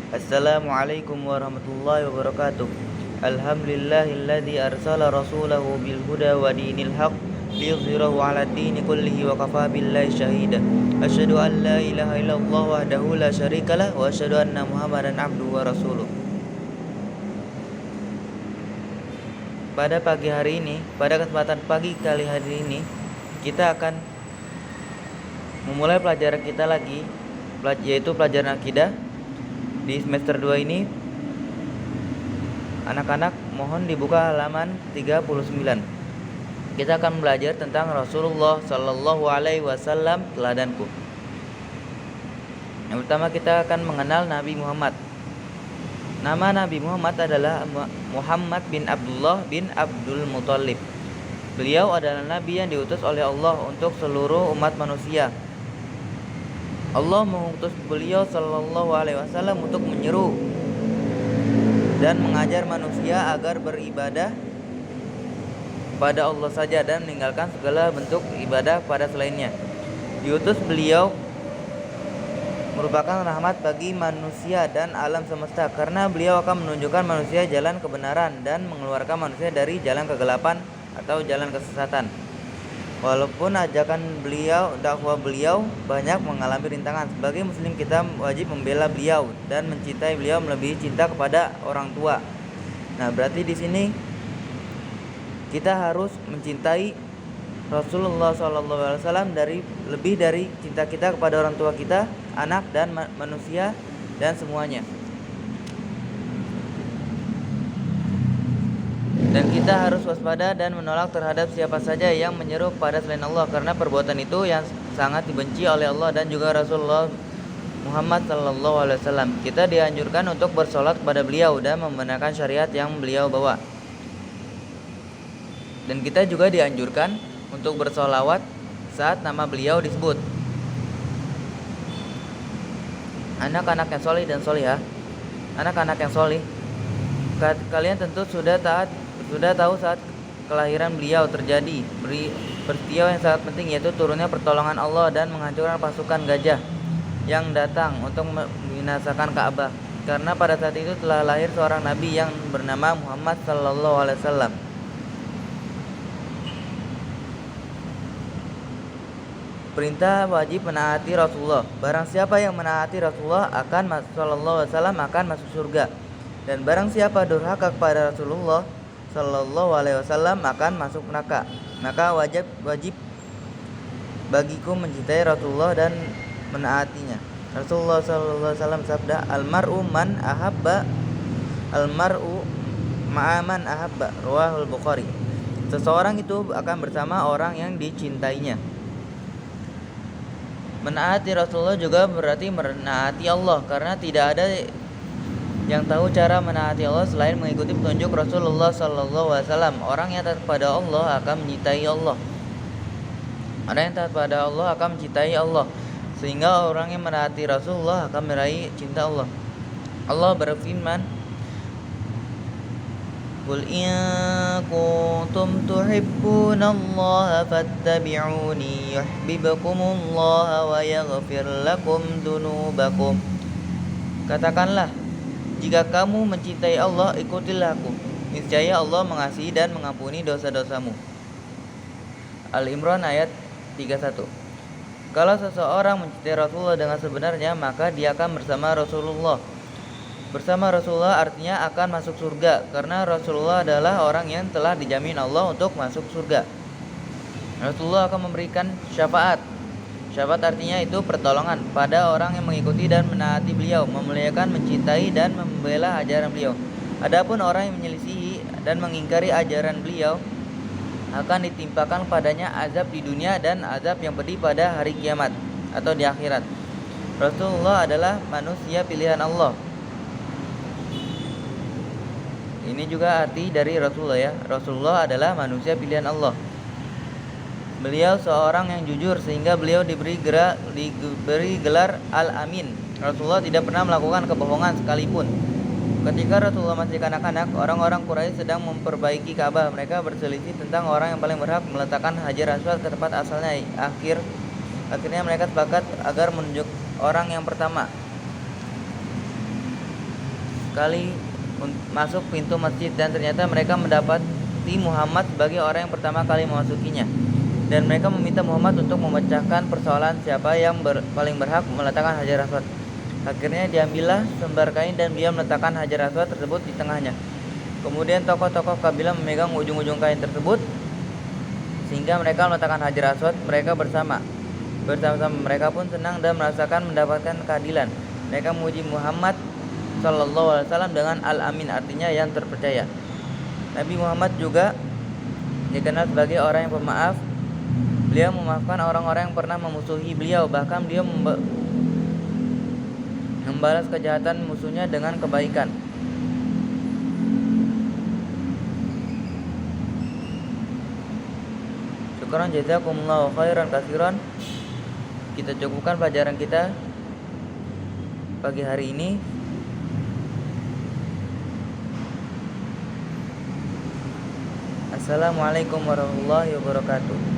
Assalamualaikum warahmatullahi wabarakatuh. Alhamdulillahilladzi arsala rasulahu bil huda wa dinil haq liyudhhirahu 'alad dini kullihi wa kafaa billahi syahida. Asyhadu an la ilaha illallah wahdahu la syarikalah wa asyhadu anna Muhammadan abduhu wa rasuluh. Pada pagi hari ini, pada kesempatan pagi kali hari ini, kita akan memulai pelajaran kita lagi, yaitu pelajaran akidah. Di semester 2 ini, anak-anak mohon dibuka halaman 39. Kita akan belajar tentang Rasulullah Sallallahu Alaihi Wasallam, teladanku. Yang pertama kita akan mengenal Nabi Muhammad. Nama Nabi Muhammad adalah Muhammad bin Abdullah bin Abdul Muthalib. Beliau adalah Nabi yang diutus oleh Allah untuk seluruh umat manusia. Allah mengutus beliau Sallallahu Alaihi Wasallam untuk menyeru dan mengajar manusia agar beribadah pada Allah saja dan meninggalkan segala bentuk ibadah pada selainnya. Diutus beliau merupakan rahmat bagi manusia dan alam semesta, karena beliau akan menunjukkan manusia jalan kebenaran dan mengeluarkan manusia dari jalan kegelapan atau jalan kesesatan. Walaupun ajakan beliau, dakwah beliau banyak mengalami rintangan, sebagai muslim kita wajib membela beliau dan mencintai beliau melebihi cinta kepada orang tua. Nah, berarti di sini kita harus mencintai Rasulullah SAW lebih dari cinta kita kepada orang tua kita, anak dan manusia dan semuanya. Dan kita harus waspada dan menolak terhadap siapa saja yang menyeru kepada selain Allah, karena perbuatan itu yang sangat dibenci oleh Allah dan juga Rasulullah Muhammad Sallallahu Alaihi Wasallam. Kita dianjurkan untuk bersolat kepada beliau dan membenarkan syariat yang beliau bawa. Dan kita juga dianjurkan untuk bersolawat saat nama beliau disebut. Anak-anak yang solih dan solihah, anak-anak yang solih, kalian tentu sudah tahu saat kelahiran beliau terjadi peristiwa yang sangat penting, yaitu turunnya pertolongan Allah dan menghancurkan pasukan gajah yang datang untuk membinasakan Ka'bah. Karena pada saat itu telah lahir seorang nabi yang bernama Muhammad Sallallahu Alaihi Wasallam. Perintah wajib menaati Rasulullah. Barang siapa yang menaati Rasulullah Sallallahu Alaihi Wasallam akan masuk surga. Dan barang siapa durhaka kepada Rasulullah Sallallahu Alaihi Wasallam akan masuk neraka. Maka wajib bagiku mencintai Rasulullah dan menaatinya. Rasulullah Sallallahu Alaihi Wasallam sabda, almar'u ma'aman ahabba, rawahul Bukhari. Seseorang itu akan bersama orang yang dicintainya. Menaati Rasulullah juga berarti menaati Allah, karena tidak ada yang tahu cara menaati Allah selain mengikuti petunjuk Rasulullah Sallallahu Alaihi Wasallam. Orang yang taat pada Allah akan mencintai Allah. Orang yang taat pada Allah akan mencintai Allah, sehingga orang yang menaati Rasulullah akan meraih cinta Allah. Allah berfirman, Qul in kuntum tuhibbunallaha fattabi'uni yuhibbukumullah wa yaghfir lakum dzunubakum. Katakanlah, jika kamu mencintai Allah, ikutilah aku. Niscaya Allah mengasihi dan mengampuni dosa-dosamu. Al-Imran ayat 31. Kalau seseorang mencintai Rasulullah dengan sebenarnya, maka dia akan bersama Rasulullah. Bersama Rasulullah artinya akan masuk surga, karena Rasulullah adalah orang yang telah dijamin Allah untuk masuk surga. Rasulullah akan memberikan syafaat. Syafaat artinya itu pertolongan pada orang yang mengikuti dan menaati beliau, memuliakan, mencintai dan membela ajaran beliau. Adapun orang yang menyelisihi dan mengingkari ajaran beliau akan ditimpakan padanya azab di dunia dan azab yang pedih pada hari kiamat atau di akhirat. Rasulullah adalah manusia pilihan Allah. Ini juga arti dari Rasulullah ya. Rasulullah adalah manusia pilihan Allah. Beliau seorang yang jujur sehingga beliau diberi gelar Al-Amin. Rasulullah tidak pernah melakukan kebohongan sekalipun. Ketika Rasulullah masih kanak-kanak, orang-orang Quraisy sedang memperbaiki Ka'bah. Mereka berselisih tentang orang yang paling berhak meletakkan Hajar Aswad ke tempat asalnya. Akhirnya mereka sepakat agar menunjuk orang yang pertama. kali masuk pintu masjid, dan ternyata mereka mendapati Muhammad sebagai orang yang pertama kali memasukinya. Dan mereka meminta Muhammad untuk memecahkan persoalan siapa yang paling berhak meletakkan Hajar Aswad. Akhirnya diambillah selembar kain dan beliau meletakkan Hajar Aswad tersebut di tengahnya. Kemudian tokoh-tokoh kabilah memegang ujung-ujung kain tersebut sehingga mereka meletakkan Hajar Aswad mereka bersama-sama. Mereka pun senang dan merasakan mendapatkan keadilan. Mereka memuji Muhammad Sallallahu Alaihi Wasallam dengan Al-Amin, artinya yang terpercaya. Nabi Muhammad juga dikenal sebagai orang yang pemaaf. Beliau memaafkan orang-orang yang pernah memusuhi beliau, bahkan beliau membalas kejahatan musuhnya dengan kebaikan. Syukran jazakumullahu khairan katsiran. Kita cukupkan pelajaran kita pagi hari ini. Assalamualaikum warahmatullahi wabarakatuh.